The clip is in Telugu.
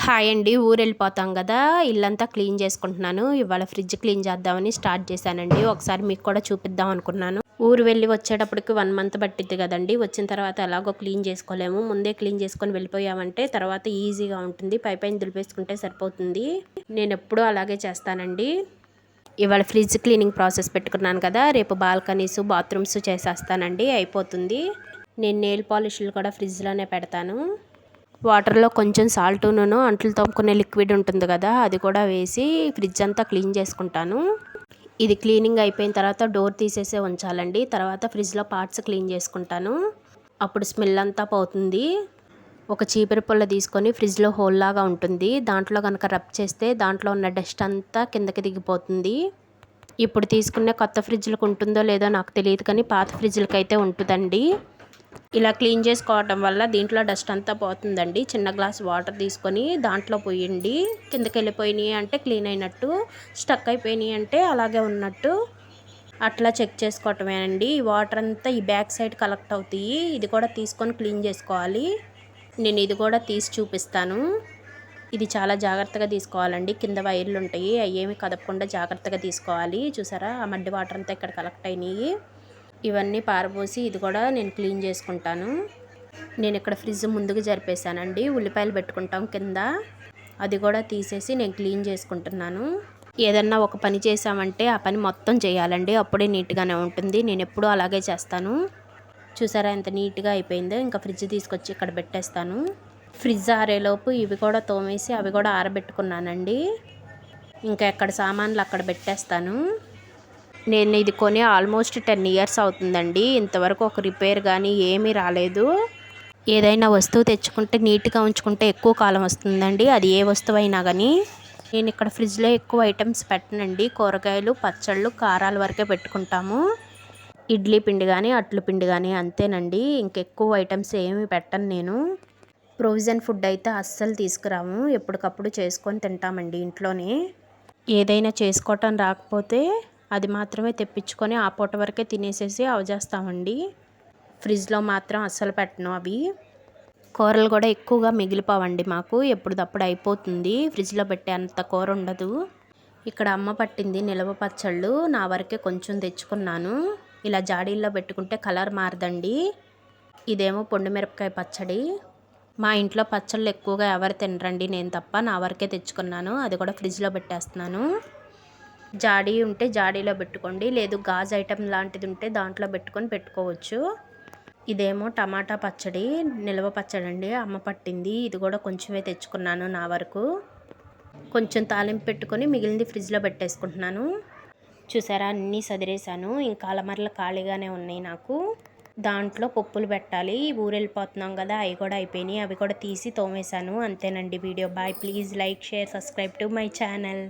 హాయ్ అండి. ఊరెళ్ళిపోతాం గదా! ఇల్లంతా క్లీన్ చేసుకుంటున్నాను. ఇవాళ ఫ్రిడ్జ్ క్లీన్ చేద్దామని స్టార్ట్ చేశానండి. ఒకసారి మీకు కూడా చూపిద్దాం అనుకున్నాను. ఊరు వెళ్ళి వచ్చేటప్పటికి 1 మంత్ పట్టిద్ది కదండీ! వచ్చిన తర్వాత ఎలాగో క్లీన్ చేసుకోలేము. ముందే క్లీన్ చేసుకొని వెళ్ళిపోయామంటే తర్వాత ఈజీగా ఉంటుంది. పైపైన దులిపేసుకుంటే సరిపోతుంది. నేనెప్పుడూ అలాగే చేస్తానండి. ఇవాళ ఫ్రిడ్జ్ క్లీనింగ్ ప్రాసెస్ పెట్టుకున్నాను కదా! రేపు బాల్కనీస్, బాత్రూమ్స్ చేసేస్తానండి. అయిపోతుంది. నేను నెయిల్ పాలిష్లు కూడా ఫ్రిడ్జ్‌లోనే పెడతాను. వాటర్లో కొంచెం సాల్టును అంట్లు తోముకునే లిక్విడ్ ఉంటుంది కదా, అది కూడా వేసి ఫ్రిడ్జ్ అంతా క్లీన్ చేసుకుంటాను. ఇది క్లీనింగ్ అయిపోయిన తర్వాత డోర్ తీసేసే ఉంచాలండి. తర్వాత ఫ్రిడ్జ్లో పార్ట్స్ క్లీన్ చేసుకుంటాను. అప్పుడు స్మెల్ అంతా పోతుంది. ఒక చీపురు పుల్ల తీసుకొని ఫ్రిడ్జ్లో హోల్ లాగా ఉంటుంది. దాంట్లో కనుక రబ్ చేస్తే దాంట్లో ఉన్న డస్ట్ అంతా కిందకి దిగిపోతుంది. ఇప్పుడు తీసుకునే కొత్త ఫ్రిడ్జ్లకు ఉంటుందో లేదో నాకు తెలియదు, కానీ పాత ఫ్రిడ్జ్లకి అయితే ఉంటుందండి. ఇలా క్లీన్ చేసుకోవటం వల్ల దీంట్లో డస్ట్ అంతా పోతుందండి. చిన్న గ్లాస్ వాటర్ తీసుకొని దాంట్లో పోయండి. కిందకి వెళ్ళిపోయినాయి అంటే క్లీన్ అయినట్టు, స్టక్ అయిపోయినాయి అంటే అలాగే ఉన్నట్టు. అట్లా చెక్ చేసుకోవటమేనండి. ఈ వాటర్ అంతా ఈ బ్యాక్ సైడ్ కలెక్ట్ అవుతాయి. ఇది కూడా తీసుకొని క్లీన్ చేసుకోవాలి. నేను ఇది కూడా తీసి చూపిస్తాను. ఇది చాలా జాగ్రత్తగా తీసుకోవాలండి. కింద వైర్లు ఉంటాయి, అవి ఏమి కదపకుండా జాగ్రత్తగా తీసుకోవాలి. చూసారా, ఆ మడ్డి వాటర్ అంతా ఇక్కడ కలెక్ట్ అయినాయి. ఇవన్నీ పారబోసి ఇది కూడా నేను క్లీన్ చేసుకుంటాను. నేను ఇక్కడ ఫ్రిడ్జ్ ముందుకు జరిపేశానండి. ఉల్లిపాయలు పెట్టుకుంటాం కింద, అది కూడా తీసేసి నేను క్లీన్ చేసుకుంటున్నాను. ఏదన్నా ఒక పని చేసామంటే ఆ పని మొత్తం చేయాలండి, అప్పుడే నీట్గానే ఉంటుంది. నేను ఎప్పుడూ అలాగే చేస్తాను. చూసారా ఎంత నీట్గా అయిపోయిందో. ఇంకా ఫ్రిడ్జ్ తీసుకొచ్చి ఇక్కడ పెట్టేస్తాను. ఫ్రిడ్జ్ ఆరేలోపు ఇవి కూడా తోమేసి అవి కూడా ఆరబెట్టుకున్నానండి. ఇంకా ఎక్కడ సామాన్లు అక్కడ పెట్టేస్తాను. నేను ఇది కొని ఆల్మోస్ట్ 10 ఇయర్స్ అవుతుందండి. ఇంతవరకు ఒక రిపేర్ కానీ ఏమీ రాలేదు. ఏదైనా వస్తువు తెచ్చుకుంటే నీట్గా ఉంచుకుంటే ఎక్కువ కాలం వస్తుందండి, అది ఏ వస్తువు అయినా కానీ. నేను ఇక్కడ ఫ్రిడ్జ్లో ఎక్కువ ఐటమ్స్ పెట్టనండి. కూరగాయలు, పచ్చళ్ళు, కారాల వరకే పెట్టుకుంటాము. ఇడ్లీ పిండి కానీ అట్లు పిండి కానీ అంతేనండి. ఇంకెక్కువ ఐటమ్స్ ఏమీ పెట్టను నేను. ప్రొవిజన్ ఫుడ్ అయితే అస్సలు తీసుకురాము. ఎప్పటికప్పుడు చేసుకొని తింటామండి ఇంట్లోనే. ఏదైనా చేసుకోవటం రాకపోతే అది మాత్రమే తెప్పించుకొని ఆ పూట వరకే తినేసేసి అవజేస్తామండి. ఫ్రిడ్జ్లో మాత్రం అస్సలు పెట్టను అవి. కూరలు కూడా ఎక్కువగా మిగిలిపోవండి మాకు, ఎప్పుడప్పుడు అయిపోతుంది. ఫ్రిడ్జ్లో పెట్టే అంత కూర ఉండదు. ఇక్కడ అమ్మ పట్టింది నిలవ పచ్చళ్ళు, నా వరకే కొంచెం తెచ్చుకున్నాను. ఇలా జాడీల్లో పెట్టుకుంటే కలర్ మారదండి. ఇదేమో పొండు మిరపకాయ పచ్చడి. మా ఇంట్లో పచ్చళ్ళు ఎక్కువగా ఎవరు తినరండి, నేను తప్ప. నా వరకే తెచ్చుకున్నాను, అది కూడా ఫ్రిడ్జ్లో పెట్టేస్తున్నాను. జాడీ ఉంటే జాడీలో పెట్టుకోండి, లేదు గాజు ఐటెం లాంటిది ఉంటే దాంట్లో పెట్టుకోవచ్చు. ఇదేమో టమాటా పచ్చడి, నిల్వ పచ్చడి అండి, అమ్మ పట్టింది. ఇది కూడా కొంచెమే తెచ్చుకున్నాను నా వరకు. కొంచెం తాలింపు పెట్టుకొని మిగిలింది ఫ్రిడ్జ్లో పెట్టేసుకుంటున్నాను. చూసారా, అన్నీ సదిరేసాను. ఇంకా అలమరలు ఖాళీగానే ఉన్నాయి నాకు. దాంట్లో పప్పులు పెట్టాలి. ఊరెళ్ళిపోతున్నాం కదా, అవి కూడా అయిపోయినాయి. అవి కూడా తీసి తోమేశాను. అంతేనండి video. Bye. Please like, share, subscribe to my channel.